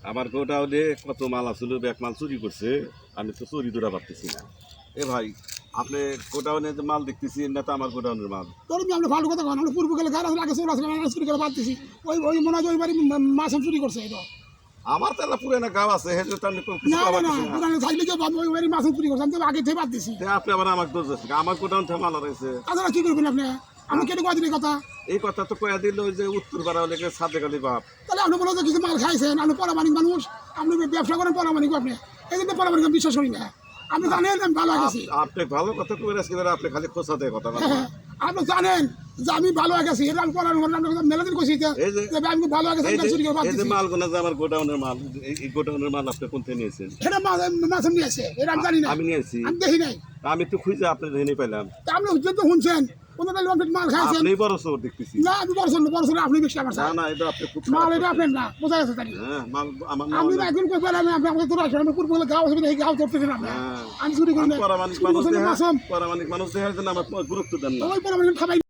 আমার গোডাউনে কত মাল আসলে ব্যাগ মাল চুরি করছে, আমি তো চুরি ধরা পারতেছি না। এ ভাই, আপনি গোডাউনে যে মাল দেখতেছি না তো আমার গোডাউনের মাল। তোর আমি ভালো কথা কন, আমরা পূর্ব গেলে গাড়ি লাগে চোর আসলে চুরি করে বাদ দিছি। ওই মনে হয় ওই বাড়ি মাছ চুরি করছে এটা। আমার তো এলাকা পুরানা গাঁও আছে, হেঁটে তো আমি কিছু না না পারতেছি না, না। পুরানো থাকলে কেউ ওই বাড়ি মাছ চুরি করছে, আমি তো আগে থেকে বাদ দিছি। আপনি আবার আমার দোষ আছে, আমার গোডাউন থেকে মাল রয়েছে। তাছাড়া কি করবেন আপনি? আমি কেটে কয় দিনের কথা। এই কথা তো কয়া দিল ওই যে উত্তর পাড়া লেগে সাদেক আলী বাপ। তাহলে আপনি বলো যে কিছু মাল খাইছেন, আপনি পরামানিক মানুষ, আপনি ব্যবসা করেন পরামানিক, আপনি এই জন্য পরামানিক আমি বিশ্বাস করি না। আপনি জানেন আমি ভালো গেছি। আপনি ভালো কথা কয়ে আসছি, আপনি খালি খোঁচা দেয় কথা বলেন। আপনি জানেন যে আমি ভালো গেছি, এটা আমি পরামানিক মেলাদিন কইছি যে আমি ভালো গেছি, চুরি করে বাদ এই যে দিছি। মালগুলো যে আমার গোডাউনের মাল, এই গোডাউনের মাল আপনি কোন থেকে নিয়েছেন? এটা মাছ নিয়ে আছে, এটা আমি জানি না, আমি নিয়েছি, আমি দেখি নাই। আমি তো খুঁজে আপনার জেনে পেলাম। তা আপনি তো শুনছেন মাল খাইছেন। আপনি বড় চোর দেখতেছি। না আমি বড় আপনি বেশি আমার না না, এটা আপনি খুব মাল, এটা আপনার না, বোঝা গেছে তাই। হ্যাঁ, মাল আমার না। আমি একদিন কই পেলাম, আমি আমাকে তোরা আসলে আমি পূর্ব গাঁও আছে, এই গাঁও ধরতেছেন আপনি। আমি চুরি করি না, পরামানিক মানুষ দেখার জন্য আমার গুরুত্ব দেন না। ওই পরামানিক খাবাই